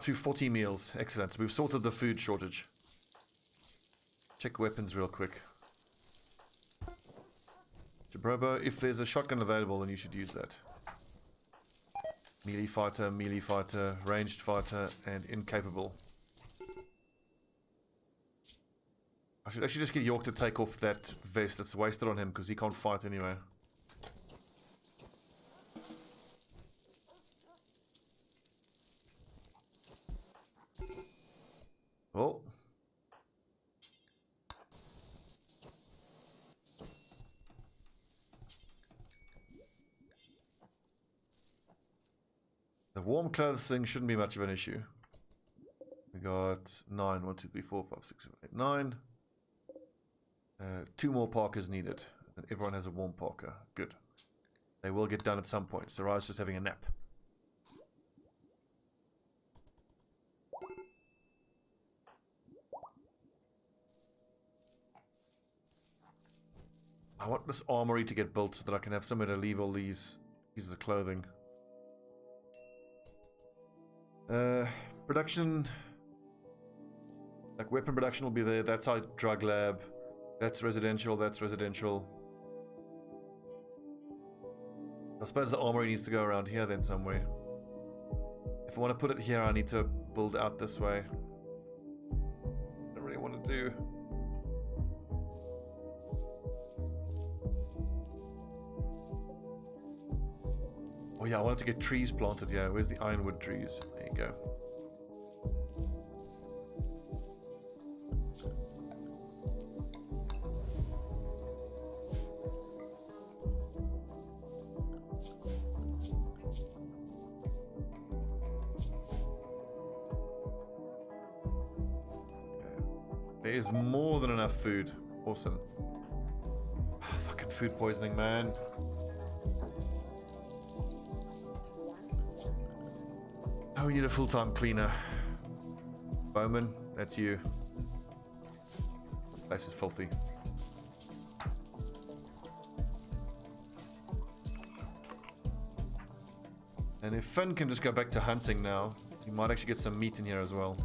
to 40 meals. Excellent. So we've sorted the food shortage. Check weapons real quick. Jabrobo, if there's a shotgun available, then you should use that. Melee fighter, ranged fighter, and incapable. I should actually just get York to take off that vest that's wasted on him, because he can't fight anyway. Oh. The warm clothes thing shouldn't be much of an issue. We got 9, 1, 2, 3, 4, 5, 6, 7, 8, 9. 2 more parkas needed. And everyone has a warm parka. Good. They will get done at some point. Sarai's just having a nap. I want this armory to get built so that I can have somewhere to leave all these pieces of clothing. Production, like weapon production will be there. That's our drug lab. That's residential. That's residential. I suppose the armory needs to go around here then somewhere. If I want to put it here, I need to build out this way. I don't really want to do. Oh yeah, I wanted to get trees planted here. Where's the ironwood trees? There you go. There is more than enough food. Awesome. Fucking food poisoning, man. Oh, we need a full-time cleaner. Bowman, that's you. Place is filthy. And if Finn can just go back to hunting now, he might actually get some meat in here as well.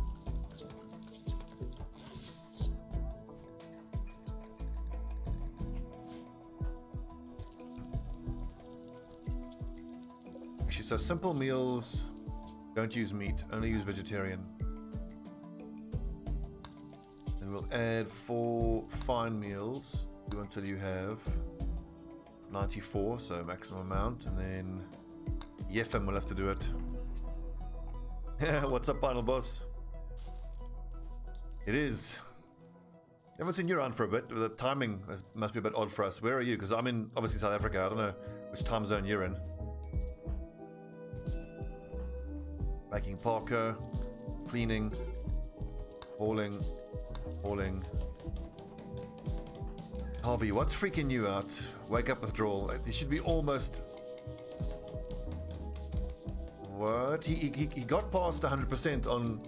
Actually, so simple meals... Don't use meat, only use vegetarian. And we'll add 4 fine meals. Do until you have 94, so maximum amount, and then Yefim will have to do it. What's up, final boss? It is. I haven't seen you around for a bit. The timing must be a bit odd for us. Where are you? Because I'm in, obviously, South Africa. I don't know which time zone you're in. Making parka, cleaning, hauling. Harvey, what's freaking you out? Wake up withdrawal. He should be almost... What? He got past 100% on...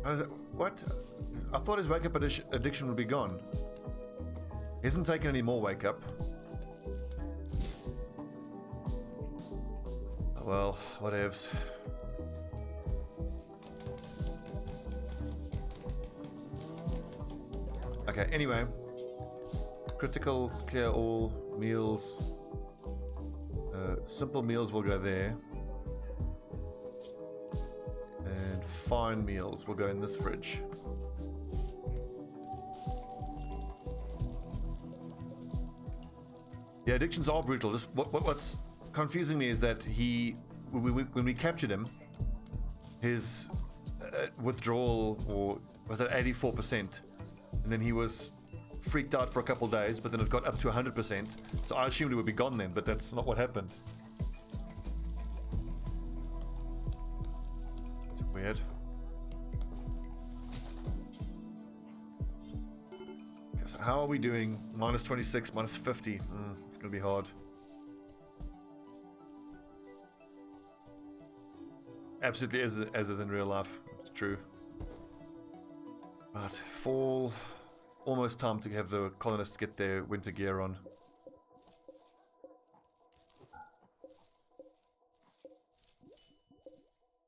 How is it? What? I thought his wake up addiction would be gone. He hasn't taken any more wake up. Well, whatevs. Okay, anyway. Critical, clear all, meals. Simple meals will go there. And fine meals will go in this fridge. Yeah, addictions are brutal. Just what's confusing me is that when we captured him, his withdrawal was at 84%, and then he was freaked out for a couple days, but then it got up to 100%. So I assumed it would be gone then, but that's not what happened. It's weird. Okay, so how are we doing? Minus 26, minus 50. It's gonna be hard. Absolutely as is in real life. It's true. But fall, almost time to have the colonists get their winter gear on.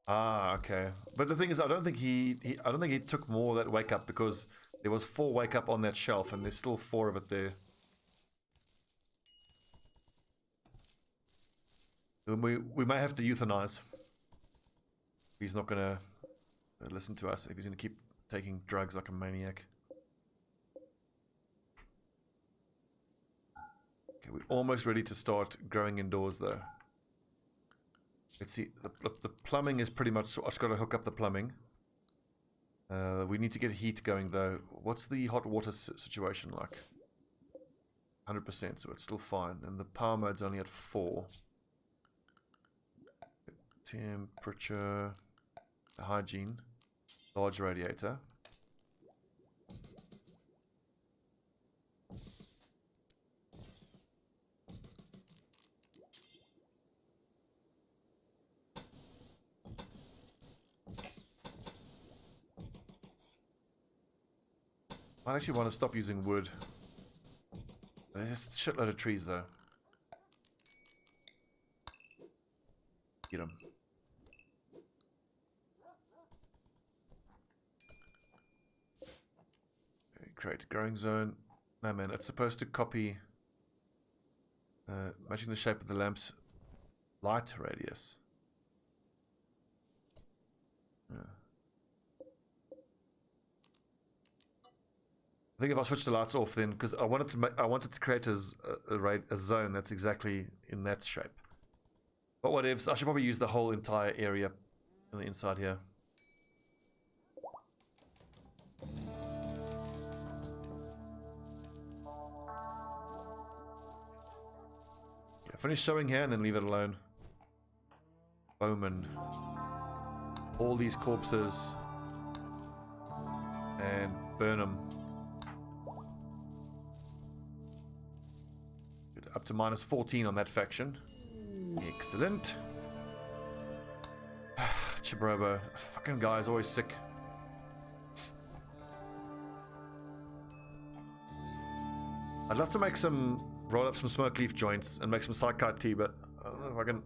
Ah, okay. But the thing is, I don't think I don't think he took more of that wake up because there was 4 wake up on that shelf, and there's still 4 of it there. And we may have to euthanize. He's not gonna listen to us if he's gonna keep taking drugs like a maniac. Okay, we're almost ready to start growing indoors though. Let's see, the plumbing is pretty much, I just got to hook up the plumbing. We need to get heat going though. What's the hot water situation like? 100%, so it's still fine. And the power mode's only at 4. Temperature, hygiene, large radiator. I actually want to stop using wood. There's just a shitload of trees though. Get them. Okay, create growing zone. No man, it's supposed to copy matching the shape of the lamp's light radius. Yeah. I think if I switch the lights off then, because I wanted to create a zone that's exactly in that shape. But what ifs? I should probably use the whole entire area on the inside here. Yeah, finish showing here and then leave it alone. Bowman. All these corpses and burn them. Up to -14 on that faction. Excellent. Chibrobo. Fucking guy is always sick. I'd love to make roll up some smoke leaf joints and make some psychite tea, but I don't know if I can.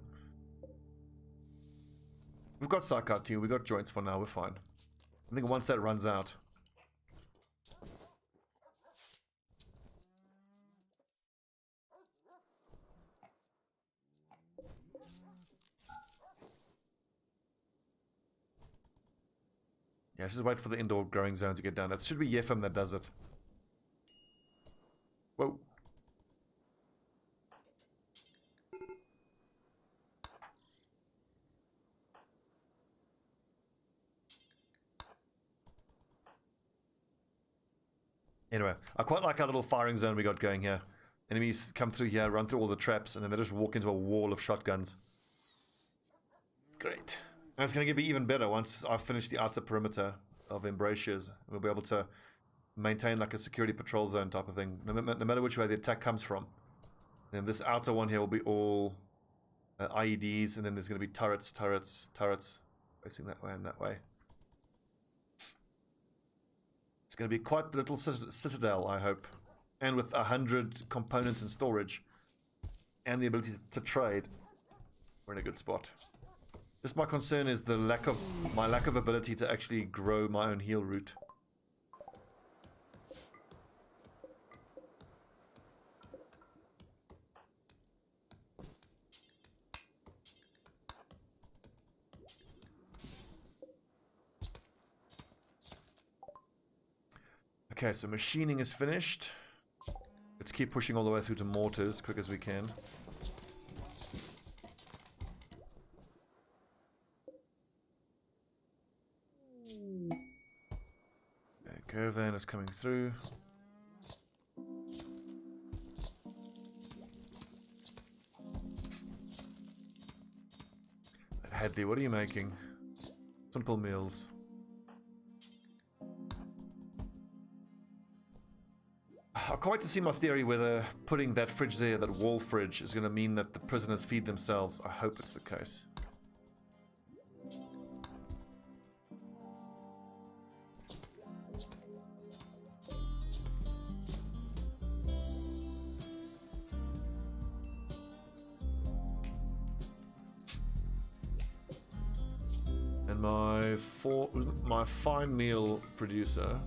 We've got psychite tea, we've got joints for now, we're fine. I think once that runs out. Yeah, let's just wait for the indoor growing zone to get done. It should be Yefim that does it. Whoa. Anyway, I quite like our little firing zone we got going here. Enemies come through here, run through all the traps, and then they just walk into a wall of shotguns. Great. And it's going to be even better once I've finished the outer perimeter of embrasures. We'll be able to maintain like a security patrol zone type of thing, no matter which way the attack comes from. And this outer one here will be all IEDs, and then there's going to be turrets, facing that way and that way. It's going to be quite the little citadel, I hope. And with 100 components in storage and the ability to trade, we're in a good spot. Just my concern is my lack of ability to actually grow my own heal route. Okay, so machining is finished. Let's keep pushing all the way through to mortars as quick as we can. Okay, caravan is coming through. Hadley, what are you making? Simple meals. I can't wait to see my theory whether putting that fridge there, that wall fridge, is going to mean that the prisoners feed themselves. I hope it's the case. And my fine meal producer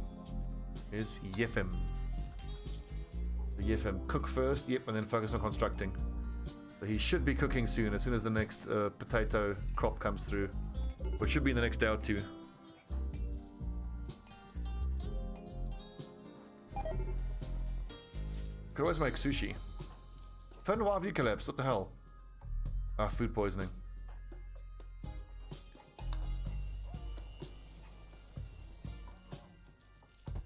is Yefim. Yefim, cook first, yep, and then focus on constructing. So he should be cooking soon, as soon as the next potato crop comes through, which should be in the next day or two. Could always make sushi. Phone, why have you collapsed? What the hell? Ah, food poisoning.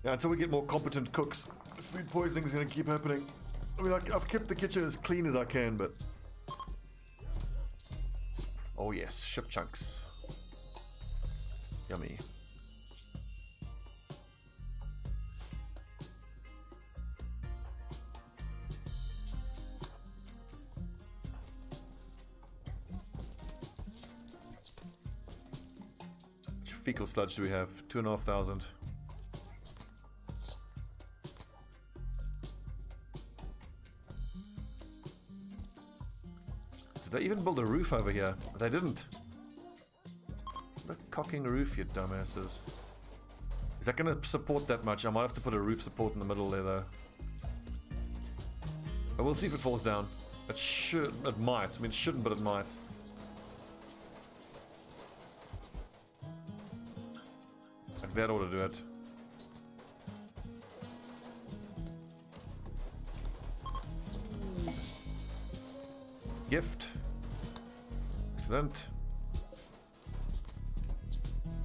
Yeah, until we get more competent cooks, food poisoning is going to keep happening. I mean, I've kept the kitchen as clean as I can, but... Oh yes, ship chunks. Yummy. Which fecal sludge do we have? 2,500. Did they even build a roof over here? They didn't. The cocking roof, you dumbasses. Is that going to support that much? I might have to put a roof support in the middle there, though. But we'll see if it falls down. It should. It might. I mean, it shouldn't, but it might. Like that ought to do it. Gift. Excellent.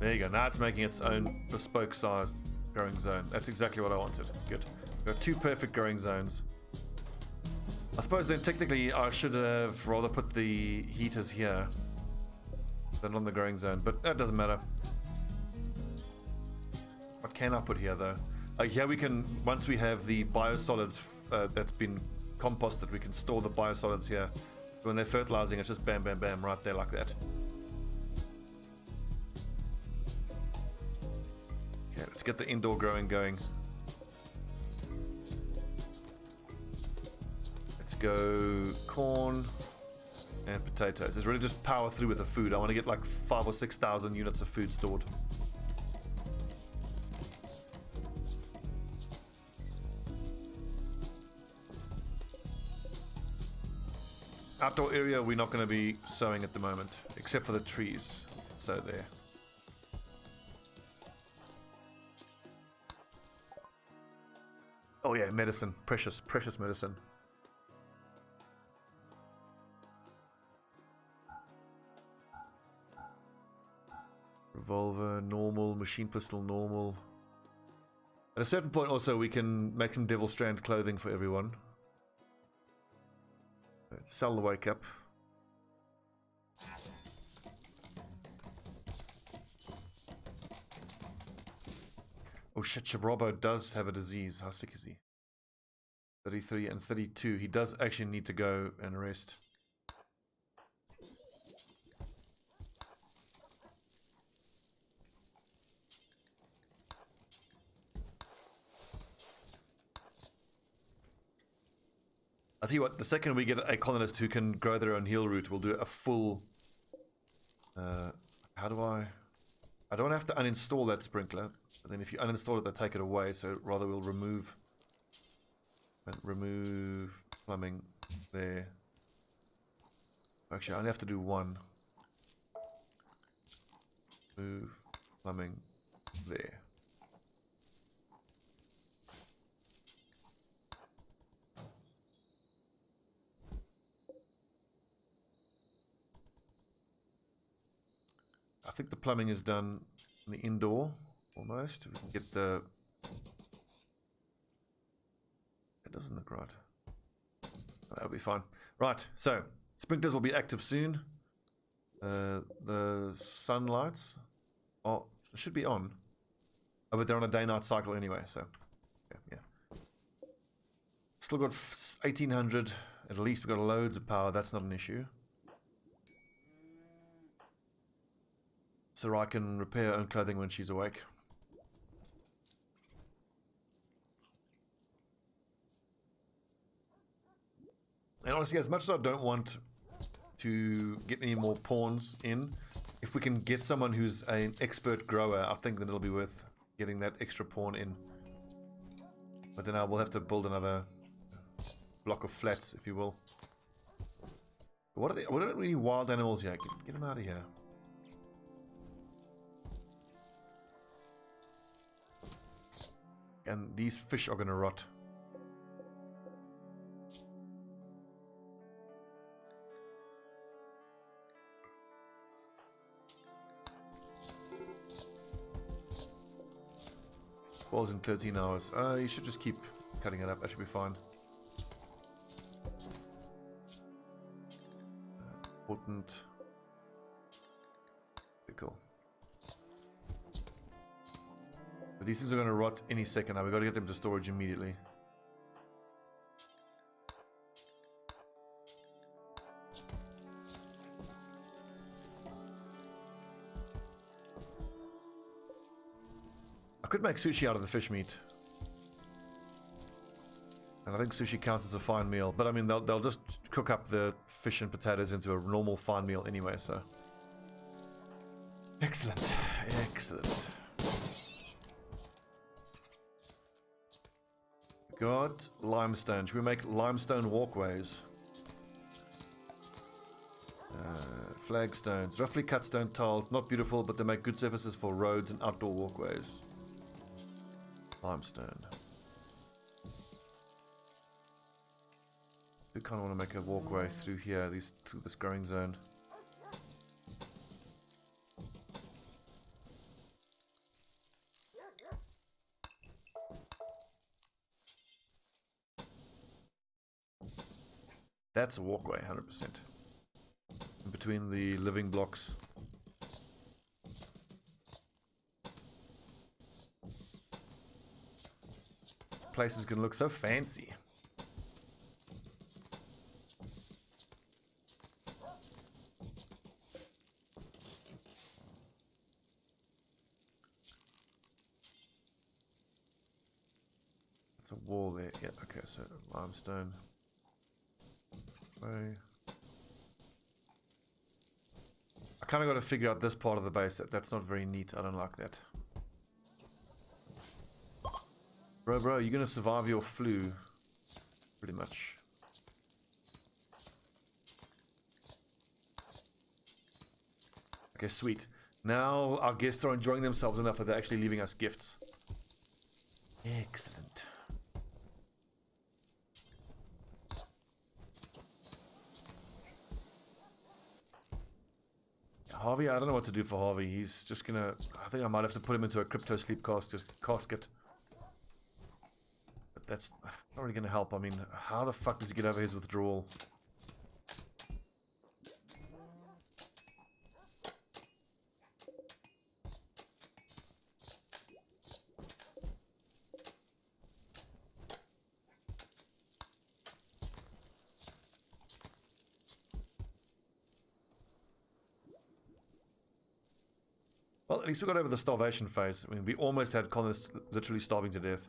There you go. Now it's making its own bespoke sized growing zone. That's exactly what I wanted. Good. We've got two perfect growing zones. I suppose then technically I should have rather put the heaters here than on the growing zone, but that doesn't matter. What can I put here though? Here we can, once we have the biosolids that's been composted, we can store the biosolids here. When they're fertilizing, it's just bam, bam, bam, right there like that. Okay, let's get the indoor growing going. Let's go corn and potatoes. It's really just power through with the food. I want to get like 5,000 or 6,000 units of food stored. Outdoor area we're not going to be sowing at the moment, except for the trees. So there. Oh yeah, medicine. Precious, precious medicine. Revolver, normal. Machine pistol, normal. At a certain point also we can make some Devil Strand clothing for everyone. Sell the wake up. Oh shit, Shabrabo does have a disease. How sick is he? 33 and 32. He does actually need to go and rest. I'll tell you what, the second we get a colonist who can grow their own heal root, we'll do a full... how do I don't have to uninstall that sprinkler, but then if you uninstall it, they take it away, so rather we'll remove plumbing there. Actually, I only have to do one. Move plumbing there. I think the plumbing is done in the indoor, almost. We can get the... It doesn't look right. That'll be fine. Right, so, sprinklers will be active soon. The sunlights should be on. Oh, but they're on a day-night cycle anyway, so... Yeah. Still got 1,800. At least we've got loads of power. That's not an issue. So I can repair her own clothing when she's awake. And honestly, as much as I don't want to get any more pawns in, if we can get someone who's an expert grower, I think that it'll be worth getting that extra pawn in. But then I will have to build another block of flats, if you will. What are really wild animals here? Get them out of here. And these fish are gonna rot. Balls in 13 hours. You should just keep cutting it up. That should be fine. Important. Pretty cool. But these things are going to rot any second now. We've got to get them to storage immediately. I could make sushi out of the fish meat. And I think sushi counts as a fine meal. But I mean, they'll just cook up the fish and potatoes into a normal fine meal anyway, so. Excellent. Excellent. Got limestone. Should we make limestone walkways? Flagstones. Roughly cut stone tiles. Not beautiful, but they make good surfaces for roads and outdoor walkways. Limestone. We kind of want to make a walkway through here, through this growing zone. That's a walkway, 100%. In between the living blocks. This place is going to look so fancy. It's a wall there. Yeah, okay, so limestone. I kind of got to figure out this part of the base. That's not very neat. I don't like that. Bro, you're going to survive your flu. Pretty much. Okay, sweet. Now our guests are enjoying themselves enough that they're actually leaving us gifts. Excellent. Harvey, I don't know what to do for Harvey. He's just gonna... I think I might have to put him into a crypto sleep casket. But that's not really gonna help. I mean, how the fuck does he get over his withdrawal? Well, at least we got over the starvation phase. I mean, we almost had colonists literally starving to death.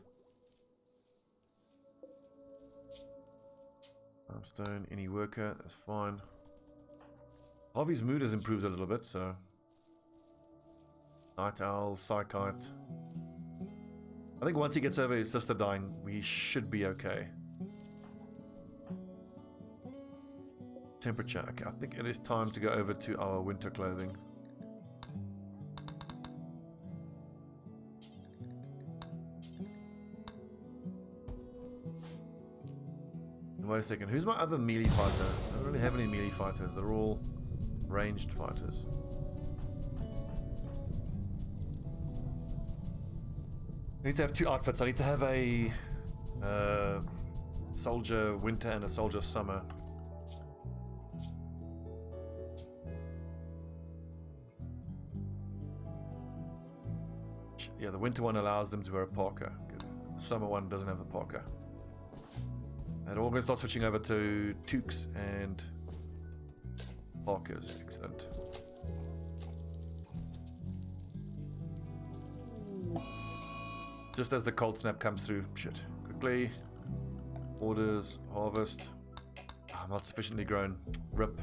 Limestone, any worker, that's fine. Harvey's mood has improved a little bit, so... Night owl, psychite. I think once he gets over his sister dying, we should be okay. Temperature, okay, I think it is time to go over to our winter clothing. Wait a second, who's my other melee fighter? I don't really have any melee fighters, they're all ranged fighters. I need to have two outfits. I need to have a soldier winter and a soldier summer. Yeah, the winter one allows them to wear a parka. Good. The summer one doesn't have the parka. And we're going to start switching over to toques and parkas. Excellent. Just as the cold snap comes through. Shit. Quickly. Orders. Harvest. Oh, not sufficiently grown. Rip.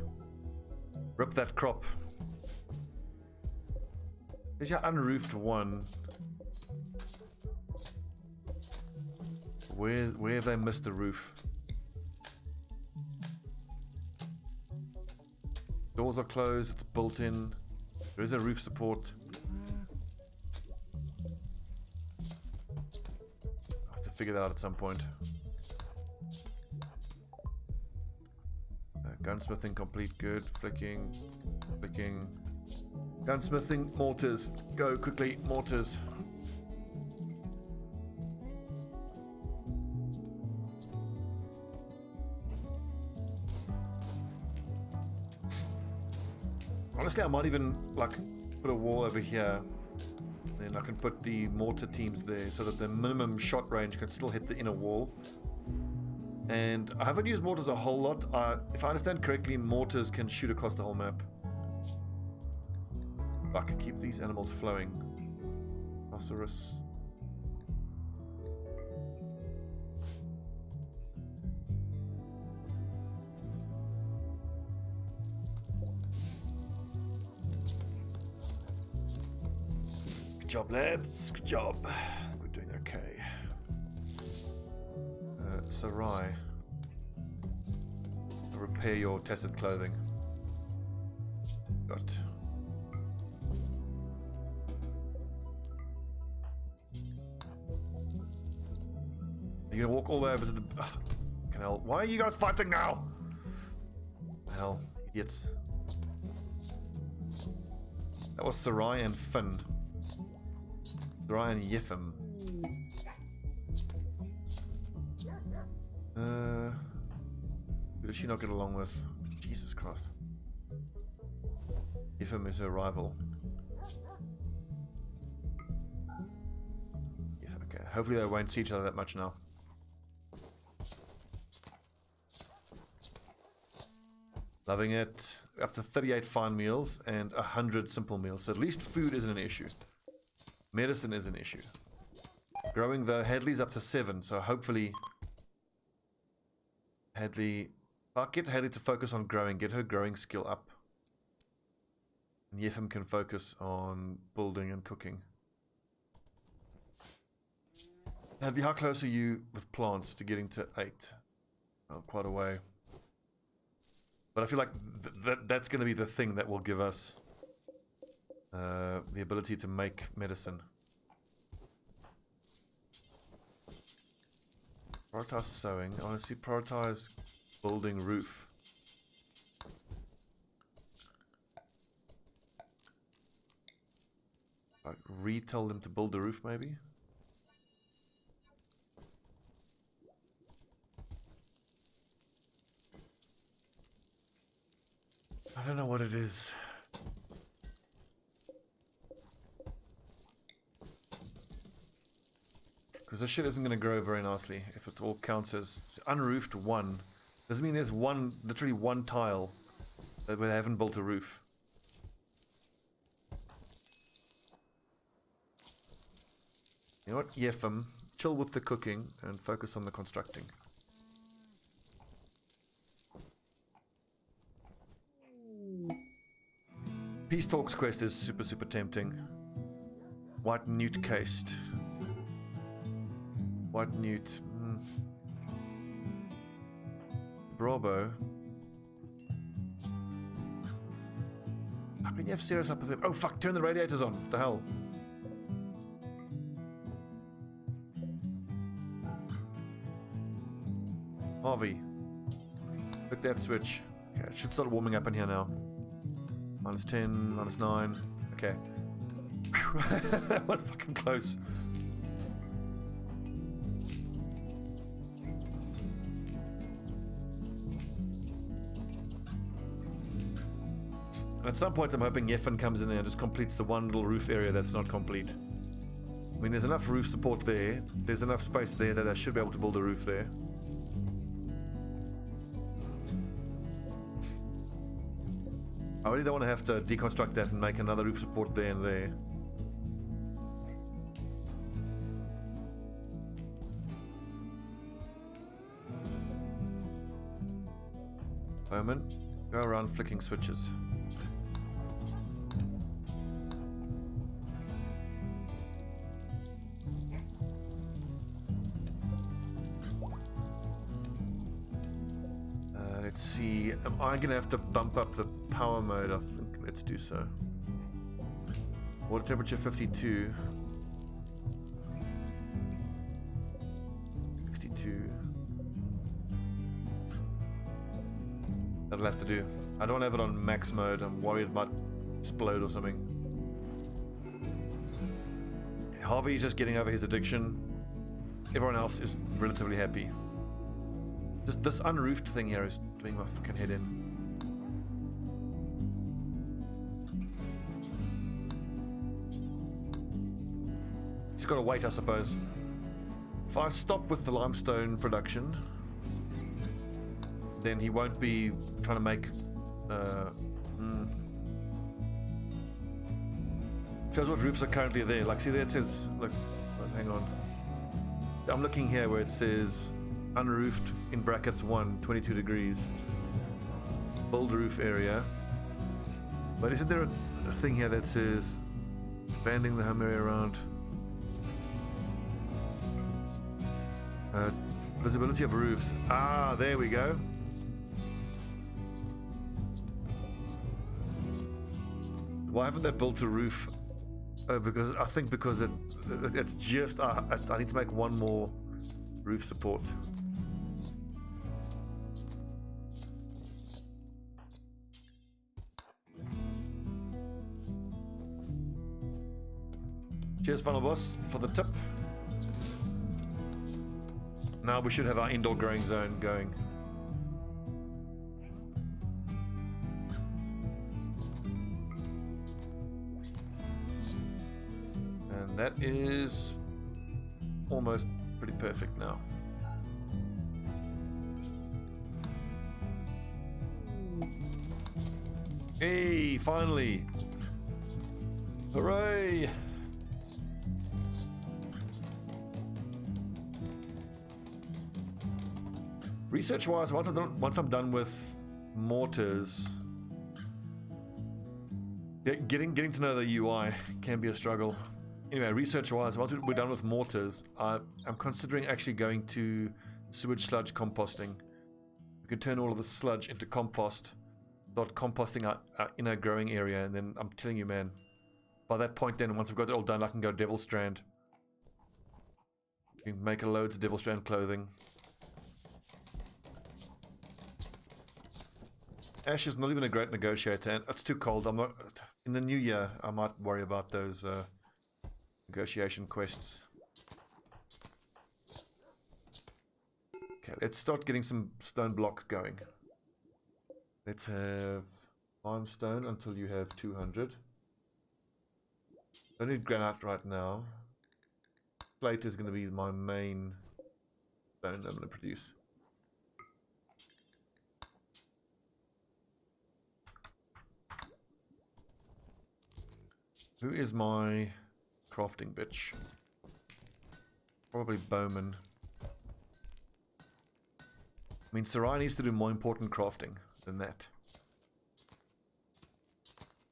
Rip that crop. There's your unroofed one. Where have they missed the roof? Doors are closed, it's built in. There is a roof support. I'll have to figure that out at some point. Gunsmithing complete, good. Flicking. Gunsmithing, mortars. Go quickly, mortars. Honestly, I might even like put a wall over here. Then I can put the mortar teams there so that the minimum shot range can still hit the inner wall. And I haven't used mortars a whole lot. If I understand correctly, mortars can shoot across the whole map. I can keep these animals flowing. Rhinoceros. Good job, lads. Good job. We're doing okay. Sarai. Repair your tattered clothing. Got. You're gonna walk all the way over to the. Hell, why are you guys fighting now? Hell, idiots. That was Sarai and Finn. Sarai and Yefim. Who does she not get along with? Jesus Christ. Yefim is her rival. Okay, hopefully they won't see each other that much now. Loving it. Up to 38 fine meals and 100 simple meals. So at least food isn't an issue. Medicine is an issue. Growing the Hadley's up to 7, so hopefully Hadley... I'll get Hadley to focus on growing, get her growing skill up. And Yefim can focus on building and cooking. Hadley, how close are you with plants to getting to 8? Oh, quite a way. But I feel like that's going to be the thing that will give us the ability to make medicine. Prioritize sewing. I want to see prioritize building roof. Like retell them to build the roof maybe? I don't know what it is. Because this shit isn't going to grow very nicely if it all counts as unroofed 1. Doesn't mean there's one, literally one tile where they haven't built a roof. You know what? Yefim, chill with the cooking and focus on the constructing. Peace Talks quest is super tempting. White newt cased. White newt. Bravo. How can you have Ceres up with him? Oh fuck, turn the radiators on. What the hell? Harvey. Click that switch. Okay, it should start warming up in here now. -10, -9. Okay. That was fucking close. At some point I'm hoping Yefin comes in there and just completes the one little roof area that's not complete. I mean, there's enough roof support there. There's enough space there that I should be able to build a roof there. I really don't want to have to deconstruct that and make another roof support there and there. Omen, go around flicking switches. Let's see. Am I going to have to bump up the power mode? I think let's do so. Water temperature 52. 62. That'll have to do. I don't have it on max mode. I'm worried it might explode or something. Harvey's just getting over his addiction. Everyone else is relatively happy. Just this unroofed thing here is doing my fucking head in. He's got to wait, I suppose. If I stop with the limestone production, then he won't be trying to make shows what roofs are currently there. Like, see there it says, look, hang on. I'm looking here where it says unroofed in brackets 22 degrees. Build roof area. But isn't there a thing here that says expanding the home area around? Visibility of roofs. Ah, there we go. Why haven't they built a roof? Because I think because it's just I need to make one more roof support. Cheers, Final Boss, for the tip. Now we should have our indoor growing zone going. And that is almost pretty perfect now. Hey, finally! Hooray! Research-wise, once I'm done with mortars, getting to know the UI can be a struggle. Anyway, research-wise, once we're done with mortars, I'm considering actually going to sewage sludge composting. We can turn all of the sludge into compost, start composting our inner growing area, and then I'm telling you, man, by that point then, once I've got it all done, I can go Devil Strand. You can make loads of Devil Strand clothing. Ash is not even a great negotiator, and it's too cold. I'm not. In the new year, I might worry about those negotiation quests. Okay, let's start getting some stone blocks going. Let's have limestone until you have 200. I need granite right now. Slate is going to be my main stone I'm going to produce. Who is my crafting bitch? Probably Bowman. I mean, Sarai needs to do more important crafting than that.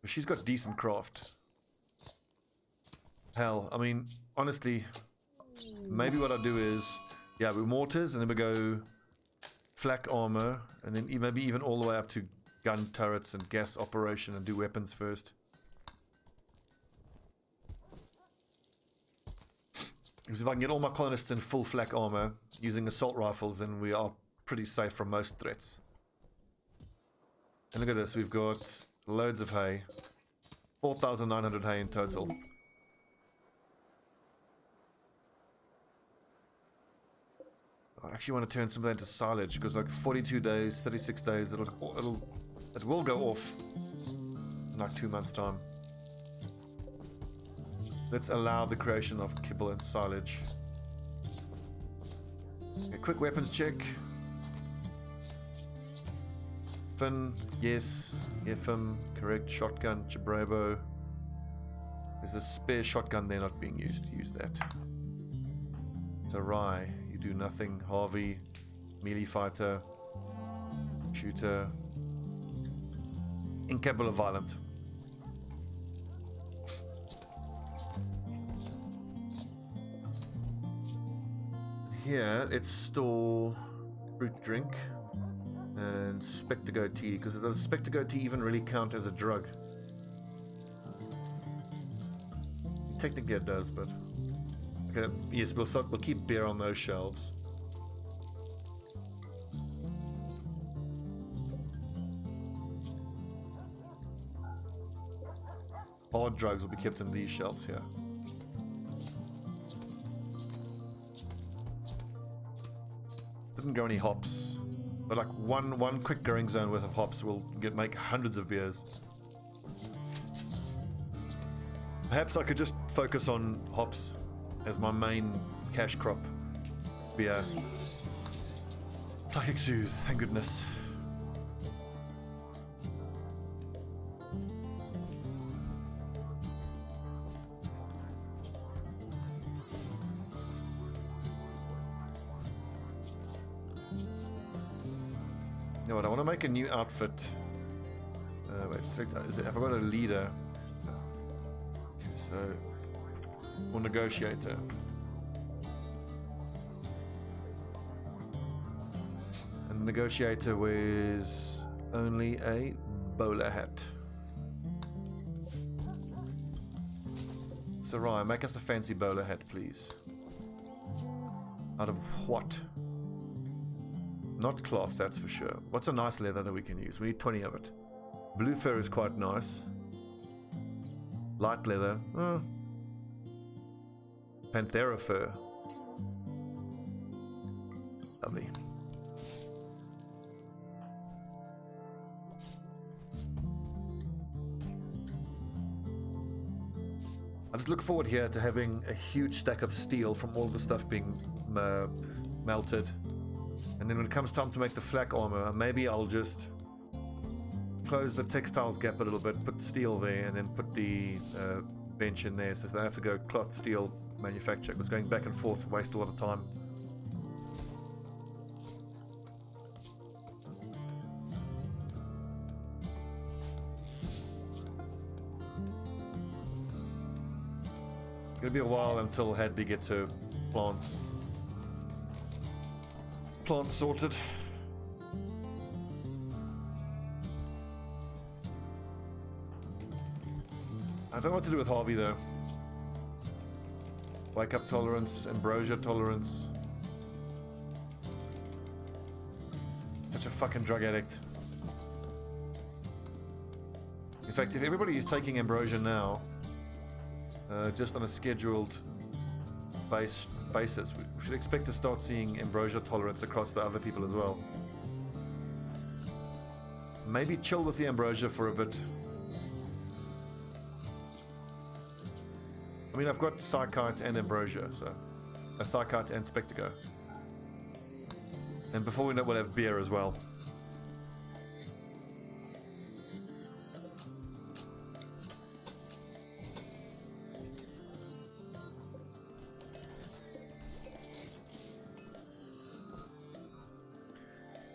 But she's got decent craft. Hell, I mean, honestly, maybe what I do is, yeah, we mortars, and then we go flak armor, and then maybe even all the way up to gun turrets and gas operation and do weapons first. Because if I can get all my colonists in full flak armor using assault rifles, then we are pretty safe from most threats. And look at this, we've got loads of hay. 4,900 hay in total. I actually want to turn some of that into silage, because like 42 days, 36 days, it will go off in like 2 months' time. Let's allow the creation of kibble and silage. A quick weapons check. Fin, yes. FM, correct. Shotgun, Chabrabo. There's a spare shotgun there not being used. Use that. Sarai, you do nothing. Harvey, melee fighter, shooter. Incapable of violent. Here, let's store fruit drink. And Spectago tea, because does Spectago tea even really count as a drug? Technically it does, but okay, yes, we'll keep beer on those shelves. Hard drugs will be kept in these shelves here. Didn't go any hops, but like one quick growing zone worth of hops will make hundreds of beers. Perhaps I could just focus on hops as my main cash crop beer. Psychic Soothe, thank goodness. You know what, I want to make a new outfit. Wait, select, have I got a leader? Okay, so, or negotiator. And the negotiator wears only a bowler hat. Sarai, make us a fancy bowler hat, please. Out of what? Not cloth, that's for sure. What's a nice leather that we can use? We need 20 of it. Blue fur is quite nice. Light leather. Panthera fur. Lovely. I just look forward here to having a huge stack of steel from all the stuff being melted. And then when it comes time to make the flak armor, maybe I'll just close the textiles gap a little bit, put steel there, and then put the bench in there, so I have to go cloth steel manufacture, because going back and forth wastes a lot of time. It's gonna be a while until Hadley gets her plants sorted. I don't know what to do with Harvey though. Wake up tolerance, ambrosia tolerance. Such a fucking drug addict. In fact, if everybody is taking ambrosia now, just on a scheduled basis, we should expect to start seeing ambrosia tolerance across the other people as well. Maybe chill with the ambrosia for a bit. I mean, I've got Psychite and Ambrosia, so... Psychite and Spectago. And before we know, we'll have beer as well.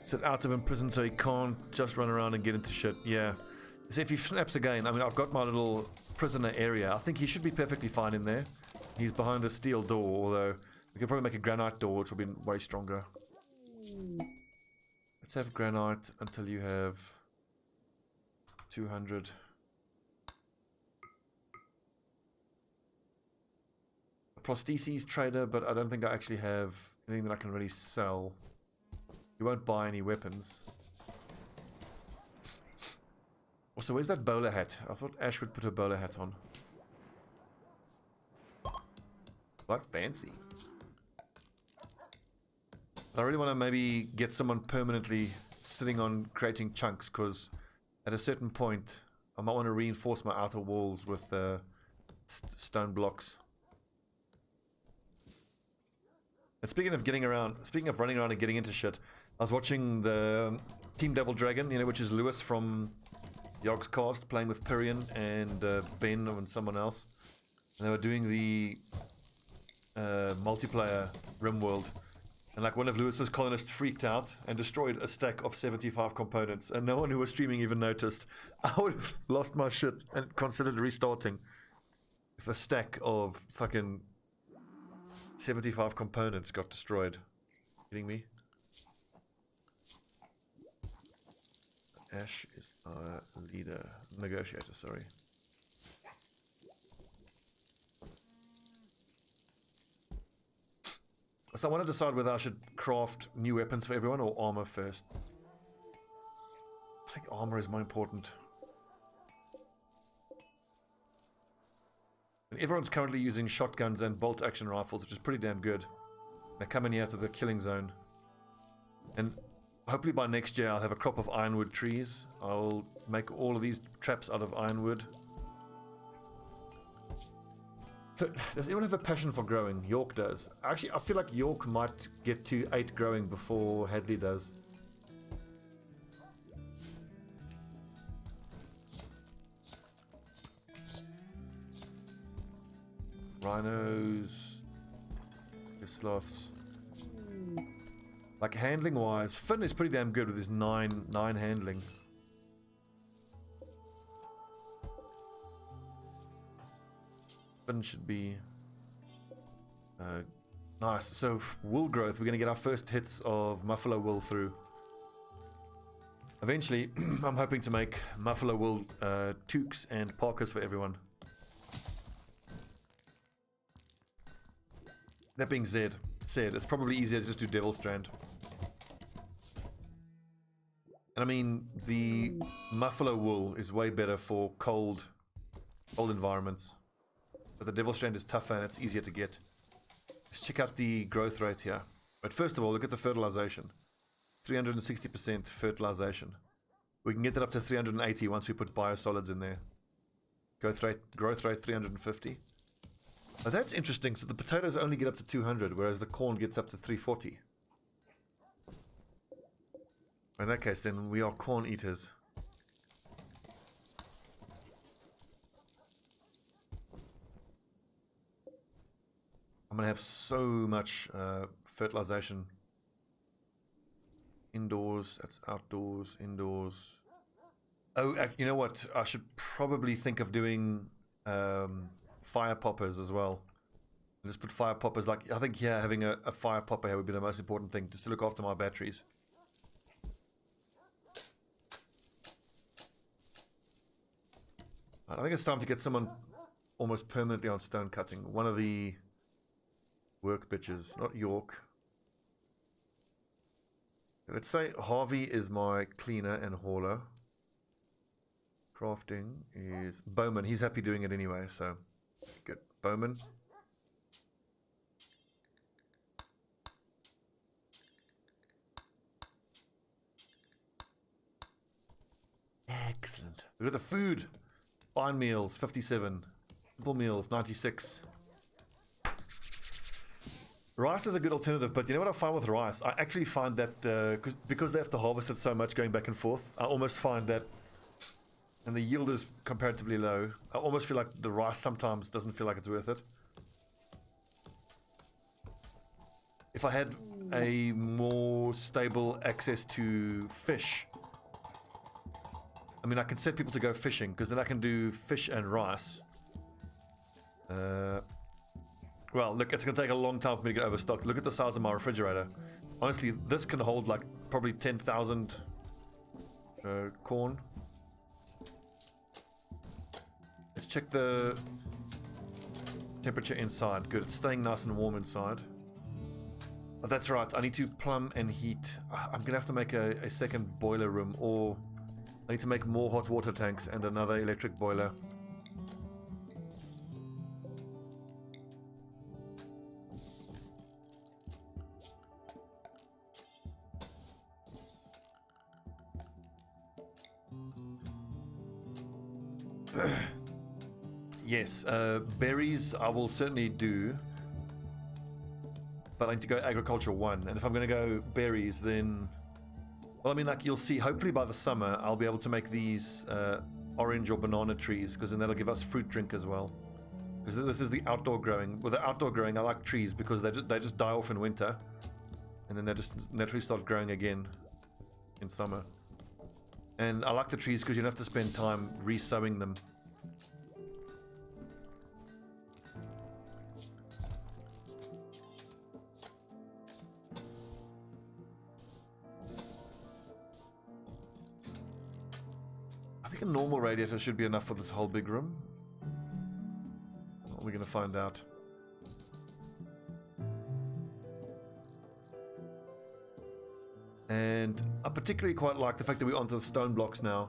So out of imprisoned, so he can't just run around and get into shit. Yeah. So if he snaps again, I mean, I've got my little prisoner area. I think he should be perfectly fine in there. He's behind a steel door, although we could probably make a granite door, which will be way stronger. Let's have granite until you have 200. A prostheses trader, but I don't think I actually have anything that I can really sell. You won't buy any weapons. Also, where's that bowler hat? I thought Ash would put a bowler hat on. Quite fancy. I really want to maybe get someone permanently sitting on creating chunks, because at a certain point I might want to reinforce my outer walls with stone blocks. And speaking of running around and getting into shit, I was watching the Team Double Dragon, you know, which is Lewis from Yogg's cast playing with Pyrian and Ben and someone else. And they were doing the multiplayer Rimworld. And like one of Lewis's colonists freaked out and destroyed a stack of 75 components. And no one who was streaming even noticed. I would have lost my shit and considered restarting if a stack of fucking 75 components got destroyed. Kidding me? Ash is our leader, negotiator, sorry. So I want to decide whether I should craft new weapons for everyone or armor first. I think armor is more important. And everyone's currently using shotguns and bolt action rifles, which is pretty damn good. They're coming here to the killing zone. And hopefully by next year I'll have a crop of ironwood trees. I'll make all of these traps out of ironwood. So, does anyone have a passion for growing? York does. Actually, I feel like York might get to 8 growing before Hadley does. Rhinos, sloths. Like handling wise, Finn is pretty damn good with his 9 handling. Finn should be nice. So wool growth, we're going to get our first hits of muffalo wool through. Eventually, I'm hoping to make muffalo wool toques and parkas for everyone. That being said, it's probably easier to just do Devil Strand. And I mean, the muffalo wool is way better for cold environments. But the Devil Strand is tougher and it's easier to get. Let's check out the growth rate here. But first of all, look at the fertilization. 360% fertilization. We can get that up to 380 once we put biosolids in there. Growth rate 350. Oh, that's interesting. So the potatoes only get up to 200, whereas the corn gets up to 340. In that case, then we are corn eaters. I'm going to have so much fertilization. Indoors, that's outdoors, indoors. Oh, you know what? I should probably think of doing fire poppers as well. Just put fire poppers, like, I think here having a fire popper here would be the most important thing, just to look after my batteries. I think it's time to get someone almost permanently on stone cutting. One of the work bitches, not York. Let's say Harvey is my cleaner and hauler. Crafting is Bowman. He's happy doing it anyway, so good. Bowman. Excellent. We've got the food. Fine meals, 57. Simple meals, 96. Rice is a good alternative, but you know what I find with rice? I actually find that because they have to harvest it so much going back and forth, I almost find that, and the yield is comparatively low, I almost feel like the rice sometimes doesn't feel like it's worth it. If I had a more stable access to fish, I mean, I can set people to go fishing, because then I can do fish and rice. Well, look, it's going to take a long time for me to get overstocked. Look at the size of my refrigerator. Honestly, this can hold like probably 10,000 corn. Let's check the temperature inside. Good, it's staying nice and warm inside. Oh, that's right, I need to plumb and heat. I'm going to have to make a second boiler room, or I need to make more hot water tanks and another electric boiler. Yes, berries I will certainly do, but I need to go agriculture 1, and if I'm going to go berries, then, well, I mean, like, you'll see, hopefully by the summer I'll be able to make these orange or banana trees, because then that'll give us fruit drink as well, because this is the outdoor growing. With the outdoor growing, I like trees because they just die off in winter, and then they just naturally start growing again in summer. And I like the trees because you don't have to spend time re-sowing them. think a normal radiator should be enough for this whole big room. What are we going to find out? And I particularly quite like the fact that we're onto the stone blocks now,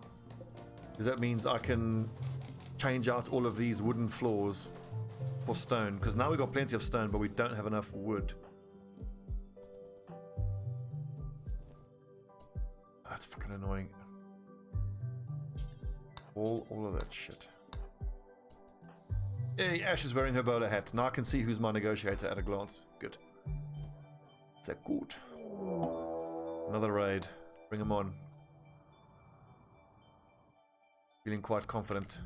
because that means I can change out all of these wooden floors for stone, because now we've got plenty of stone, but we don't have enough wood. That's fucking annoying. All of that shit. Hey, Ash is wearing her bowler hat. Now I can see who's my negotiator at a glance. Good. Sehr gut. Another raid. Bring him on. Feeling quite confident.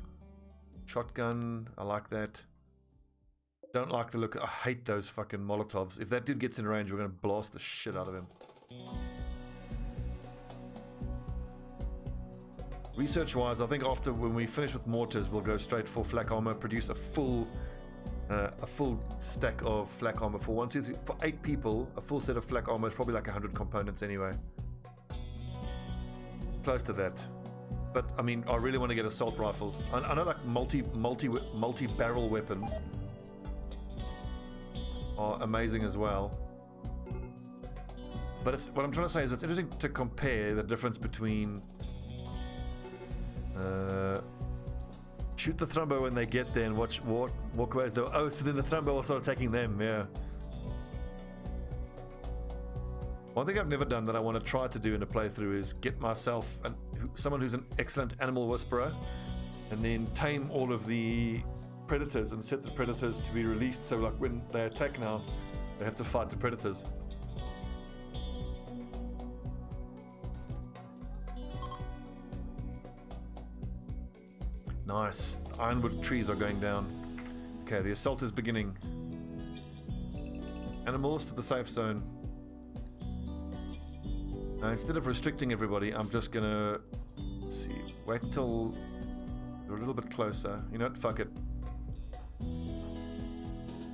Shotgun. I like that. Don't like the look. I hate those fucking Molotovs. If that dude gets in range, we're going to blast the shit out of him. Research-wise, I think after when we finish with mortars, we'll go straight for flak armor, produce a full stack of flak armor for 1, 2, 3, for 8 people. A full set of flak armor is probably like 100 components anyway. Close to that. But I mean, I really want to get assault rifles. I know like multi-barrel weapons are amazing as well. But what I'm trying to say is it's interesting to compare the difference between shoot the Thrumbo when they get there and walk away as though, oh, so then the Thrumbo will start attacking them. Yeah. One thing I've never done that I want to try to do in a playthrough is get myself someone who's an excellent animal whisperer and then tame all of the predators and set the predators to be released, so like when they attack now they have to fight the predators. Nice. Ironwood trees are going down. Okay, the assault is beginning. Animals to the safe zone. Now, instead of restricting everybody, I'm just gonna, let's see, wait till they're a little bit closer. You know what? Fuck it.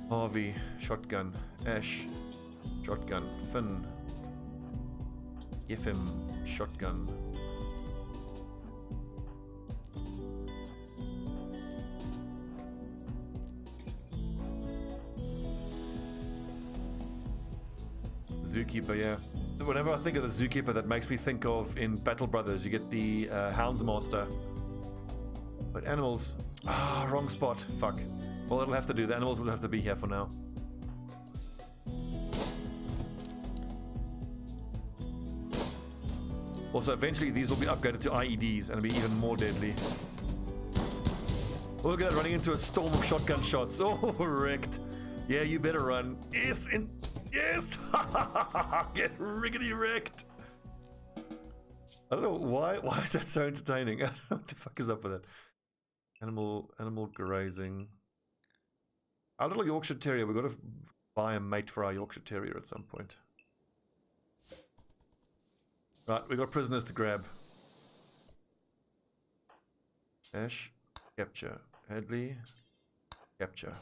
Harvey, shotgun. Ash, shotgun. Finn, Yefim, shotgun. Zookeeper, yeah. Whenever I think of the Zookeeper, that makes me think of in Battle Brothers, you get the Houndsmaster. But animals... Ah, wrong spot. Fuck. Well, it'll have to do. The animals will have to be here for now. Also, eventually these will be upgraded to IEDs and be even more deadly. Oh, look at that, running into a storm of shotgun shots. Oh, wrecked. Yeah, you better run. Yes, yes! Get riggedy wrecked! I don't know why is that so entertaining? I don't know what the fuck is up with it. Animal grazing. Our little Yorkshire Terrier, we've got to buy a mate for our Yorkshire Terrier at some point. Right, we've got prisoners to grab. Ash, capture. Hadley, capture.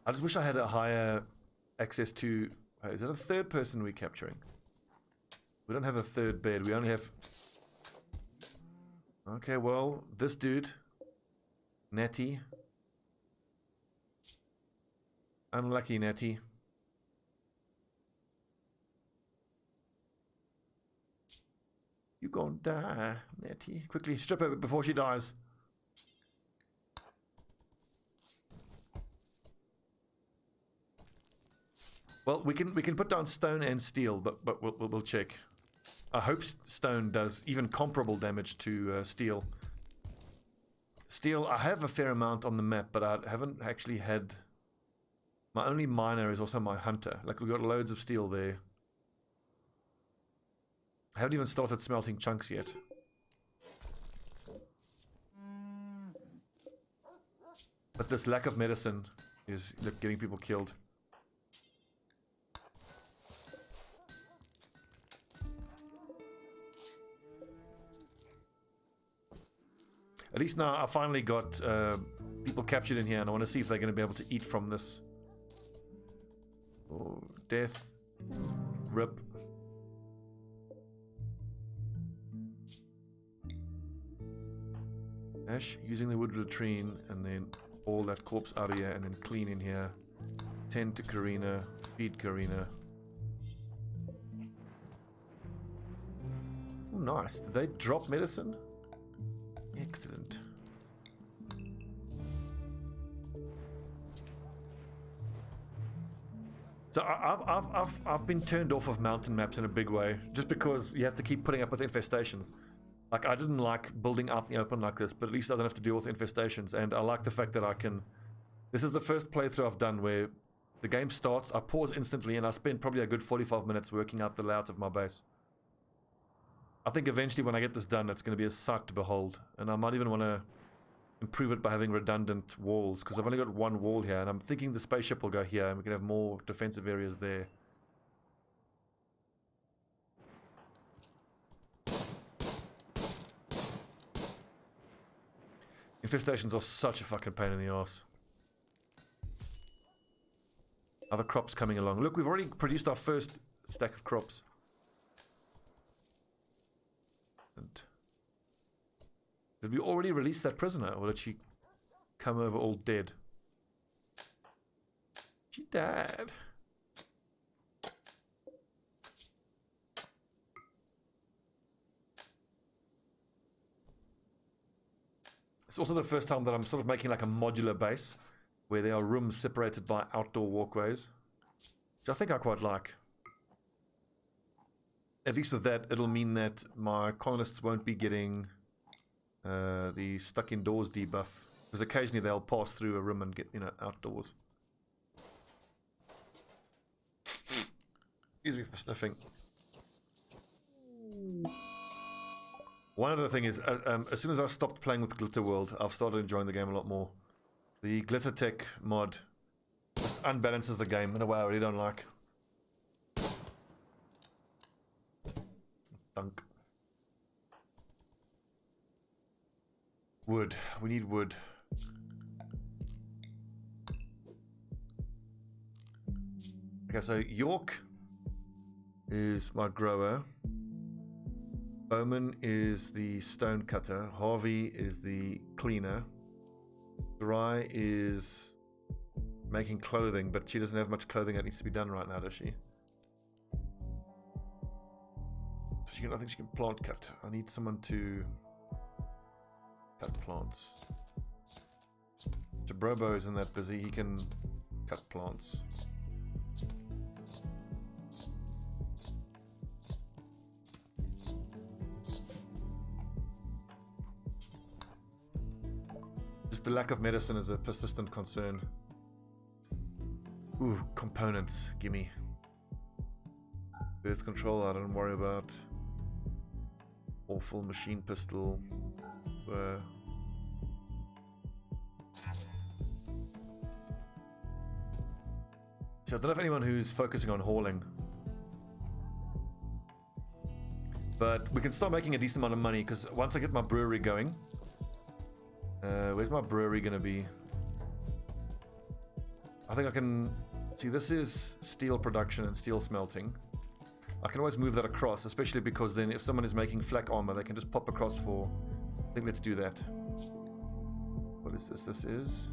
I just wish I had a higher access to... Is that a third person we're capturing? We don't have a third bed. We only have... Okay, well, this dude. Natty. Unlucky Natty. You gonna die, Natty. Quickly, strip her before she dies. Well, we can put down stone and steel, but we'll check. I hope stone does even comparable damage to steel. Steel, I have a fair amount on the map, but I haven't actually had... My only miner is also my hunter. Like, we've got loads of steel there. I haven't even started smelting chunks yet. But this lack of medicine is getting people killed. At least now I finally got people captured in here, and I want to see if they're going to be able to eat from this. Oh, death. Rip. Ash, using the wood latrine, and then all that corpse out of here, and then clean in here. Tend to Karina, feed Karina. Oh, nice. Did they drop medicine? Excellent. So I've been turned off of mountain maps in a big way, just because you have to keep putting up with infestations. Like, I didn't like building out in the open like this, but at least I don't have to deal with infestations, and I like the fact that I can... This is the first playthrough I've done where the game starts, I pause instantly, and I spend probably a good 45 minutes working out the layout of my base. I think eventually when I get this done, it's going to be a sight to behold, and I might even want to improve it by having redundant walls, because I've only got one wall here, and I'm thinking the spaceship will go here, and we can have more defensive areas there. Infestations are such a fucking pain in the ass. Other crops coming along. Look, we've already produced our first stack of crops. And did we already release that prisoner, or did she come over all dead? She died. It's also the first time that I'm sort of making like a modular base, where there are rooms separated by outdoor walkways, which I think I quite like. At least with that, it'll mean that my colonists won't be getting the stuck indoors debuff, because occasionally they'll pass through a room and get, you know, outdoors. Excuse me for sniffing. One other thing is, as soon as I stopped playing with Glitter World, I've started enjoying the game a lot more. The Glitter Tech mod just unbalances the game in a way I really don't like. Thunk. Wood. We need wood. Okay, so York is my grower. Bowman is the stone cutter. Harvey is the cleaner. Sarai is making clothing, but she doesn't have much clothing that needs to be done right now, does she? So I think she can plant cut. I need someone to cut plants. Jabrobo isn't that busy. He can cut plants. Just the lack of medicine is a persistent concern. Ooh, components, gimme. Birth control, I don't worry about. Awful machine pistol. So I don't have anyone who's focusing on hauling. But we can start making a decent amount of money, because once I get my brewery going... where's my brewery going to be? I think I can... See, this is steel production and steel smelting. I can always move that across, especially because then if someone is making flak armor, they can just pop across for... I think let's do that. What is this? This is...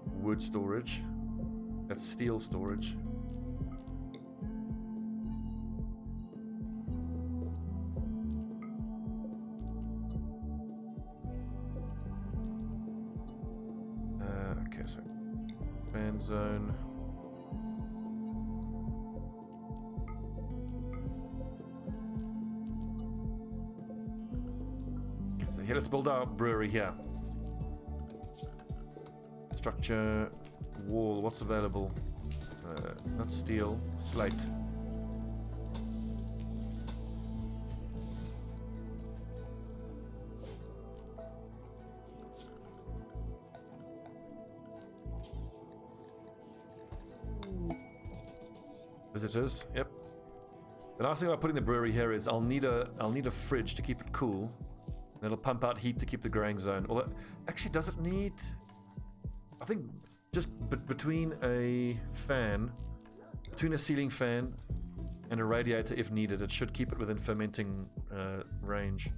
wood storage. That's steel storage. Okay, so fan zone. Okay, so here, let's build our brewery here. Structure, wall, what's available? Not steel, slate. Visitors, yep. The last thing about putting the brewery here is I'll need a fridge to keep it cool, and it'll pump out heat to keep the growing zone. Although, actually, does it need? I think just between a ceiling fan and a radiator, if needed, it should keep it within fermenting range.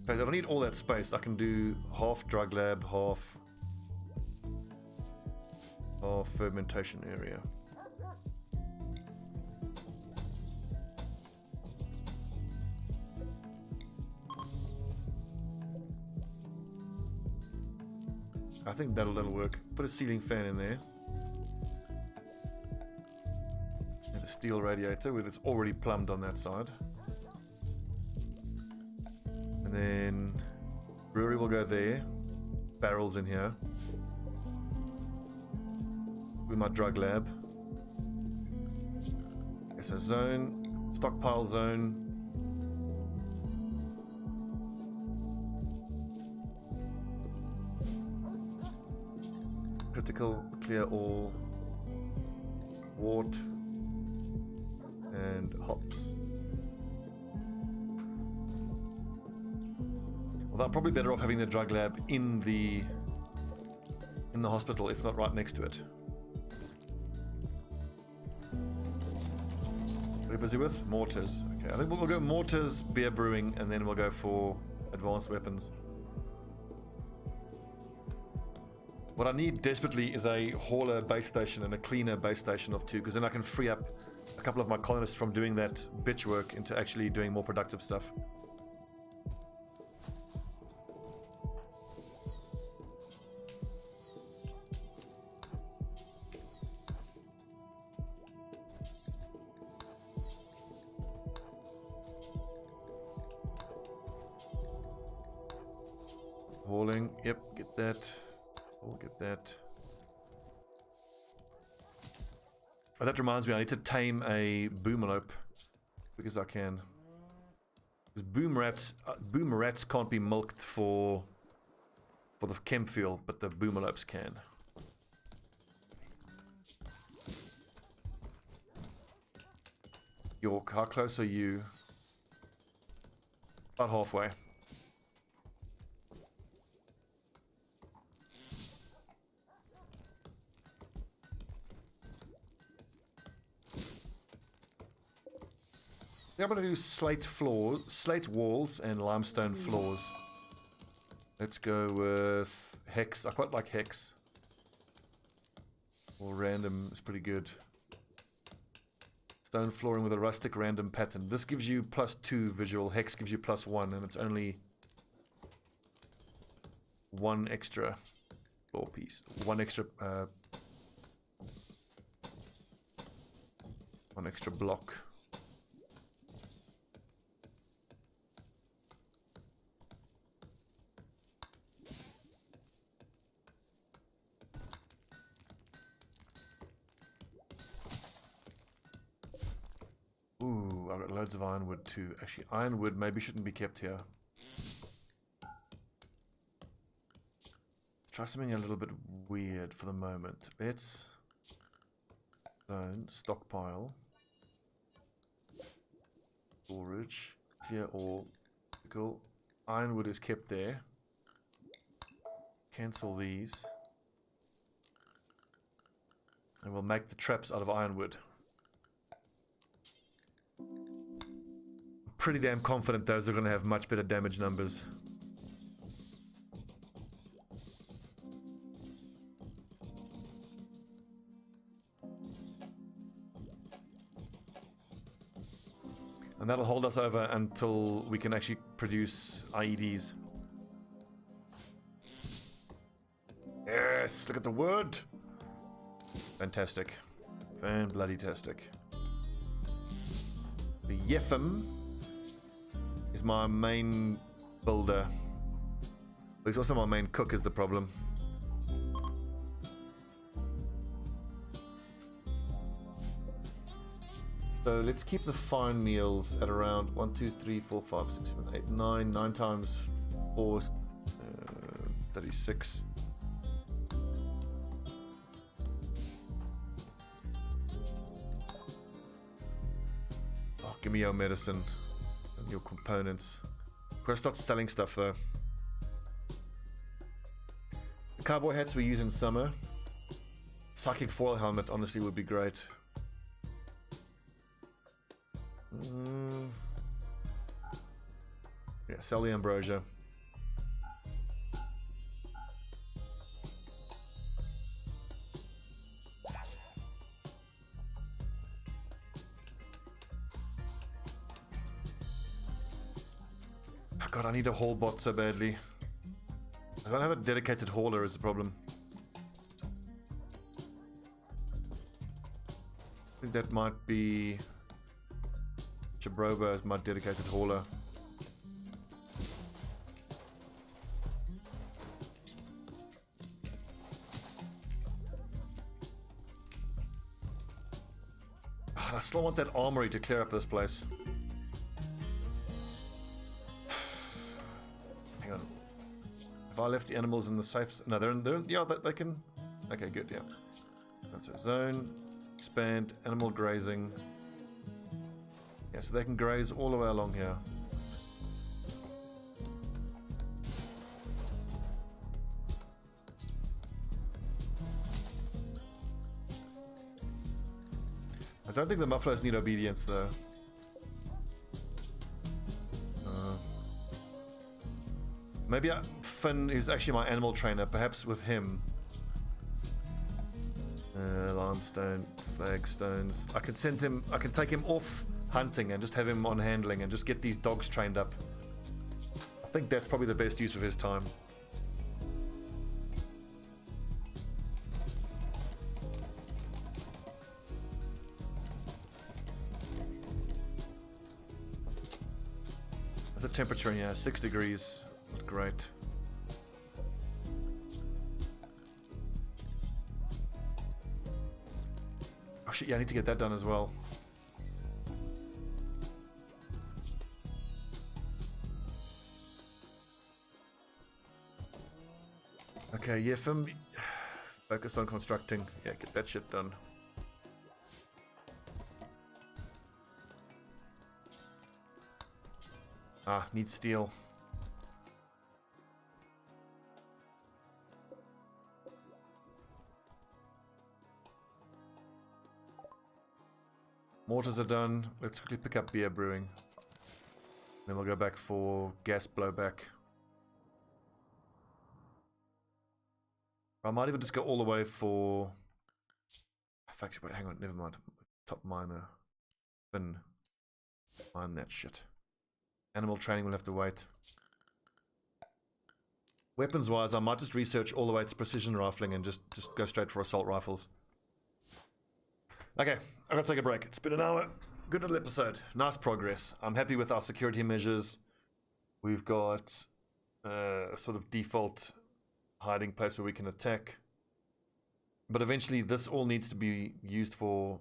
Okay, I don't need all that space. I can do half drug lab, half fermentation area. I think that'll work. Put a ceiling fan in there. And a steel radiator with it's already plumbed on that side. And then brewery will go there. Barrels in here. With my drug lab. Okay, so zone, stockpile zone. Critical, clear all, wart, and hops. Well, I'm probably better off having the drug lab in the hospital, if not right next to it. What are we busy with? Mortars. Okay, I think we'll go mortars, beer brewing, and then we'll go for advanced weapons. What I need desperately is a hauler base station and a cleaner base station of 2, because then I can free up a couple of my colonists from doing that bitch work into actually doing more productive stuff. Hauling, yep, get that. We'll get that. Oh, that reminds me, I need to tame a boomelope because I can. Because boom rats can't be milked for the chem fuel, but the boomelopes can. York, how close are you? About halfway. I'm going to do slate walls and limestone floors. Let's go with hex. I quite like hex. Or random is pretty good. Stone flooring with a rustic random pattern. This gives you +2 visual. Hex gives you +1, and it's only one extra floor piece. One extra block. Ooh, I've got loads of ironwood too. Actually, ironwood maybe shouldn't be kept here. Let's try something a little bit weird for the moment. Let's zone, stockpile, storage, clear all. Cool. Ironwood is kept there. Cancel these. And we'll make the traps out of ironwood. Pretty damn confident those are going to have much better damage numbers. And that'll hold us over until we can actually produce IEDs. Yes, look at the wood. Fantastic. Fan-bloody-tastic. The Yefim is my main builder. But he's also my main cook is the problem. So let's keep the fine meals at around 1, 2, 3, 4, 5, 6, 7, 8, 9. 9 times 4 is 36. Oh, give me your medicine. Your components. Gotta start selling stuff though. The cowboy hats we use in summer. Psychic foil helmet honestly would be great. Yeah, sell the ambrosia. God, I need a haul bot so badly. I don't have a dedicated hauler is the problem. I think that might be Chabroba as my dedicated hauler. I still want that armory to clear up this place. Hang on. If I left the animals in the safe... No, they're in... Yeah, they can... Okay, good, yeah. So zone, expand, animal grazing. Yeah, so they can graze all the way along here. I don't think the mufflers need obedience though. Maybe Finn is actually my animal trainer, perhaps with him. Limestone, flagstones. I can send him, I can take him off hunting and just have him on handling and just get these dogs trained up. I think that's probably the best use of his time. There's a temperature in here, 6 degrees. Not great. Oh shit, yeah, I need to get that done as well. Okay, yeah, focus on constructing. Yeah, get that shit done. Need steel. Mortars are done. Let's quickly pick up beer brewing. Then we'll go back for gas blowback. I might even just go all the way for... Actually, wait, hang on, never mind. Top miner. Fin. Mine that shit. Animal training will have to wait. Weapons wise, I might just research all the way to precision rifling and just go straight for assault rifles. Okay, I gotta take a break. It's been an hour. Good little episode. Nice progress. I'm happy with our security measures. We've got a sort of default hiding place where we can attack. But eventually this all needs to be used for...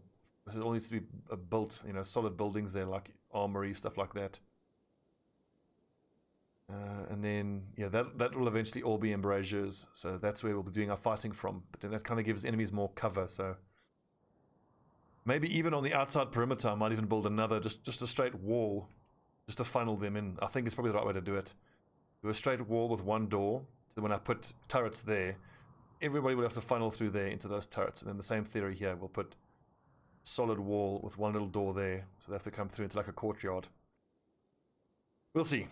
It all needs to be built, you know, solid buildings there, like armory, stuff like that. And then, yeah, that will eventually all be embrasures. So that's where we'll be doing our fighting from. But then that kind of gives enemies more cover, so... Maybe even on the outside perimeter, I might even build another, just a straight wall, just to funnel them in. I think it's probably the right way to do it. Do a straight wall with one door, so when I put turrets there, everybody will have to funnel through there into those turrets. And then the same theory here, we'll put solid wall with one little door there, so they have to come through into like a courtyard. We'll see.